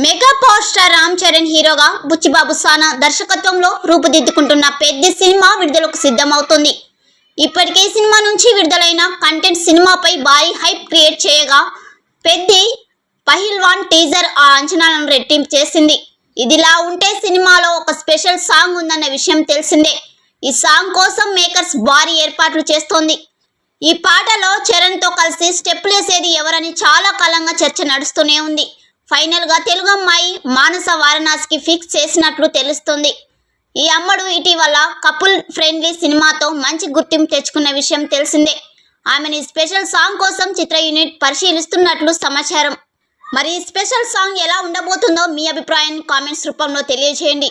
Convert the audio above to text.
Mega power star Ram Charan హీరోగా బుచ్చిబాబు సానా దర్శకత్వంలో రూపుదిద్దుకుంటున్న పెద్ద సినిమా విడుదలకు సిద్ధమవుతుంది. ఇప్పటికే ఈ సినిమా నుంచి విడుదలైన కంటెంట్ సినిమాపై భారీ హైప్ క్రియేట్ చేయగా పెద్ది పహిల్వాన్ టీజర్ ఆ అంచనాలను రెట్టింపు చేసింది. ఇదిలా ఉంటే సినిమాలో ఒక స్పెషల్ సాంగ్ ఉందన్న విషయం తెలిసిందే. ఈ సాంగ్ కోసం మేకర్స్ భారీ ఏర్పాట్లు చేస్తోంది. ఈ పాటలో చరణ్తో కలిసి స్టెప్పులు వేసేది ఎవరని చాలా కాలంగా చర్చ నడుస్తూనే ఉంది. ఫైనల్ గా తెలుగు అమ్మాయి మానస వారణాసికి ఫిక్స్ చేసినట్లు తెలుస్తుంది. ఈ అమ్మడు ఇటీవల కపుల్ ఫ్రెండ్లీ సినిమాతో మంచి గుర్తింపు తెచ్చుకున్న విషయం తెలిసిందే. ఆమెని స్పెషల్ సాంగ్ కోసం చిత్ర యూనిట్ పరిశీలిస్తున్నట్లు సమాచారం. మరి ఈ స్పెషల్ సాంగ్ ఎలా ఉండబోతుందో మీ అభిప్రాయాన్ని కామెంట్స్ రూపంలో తెలియజేయండి.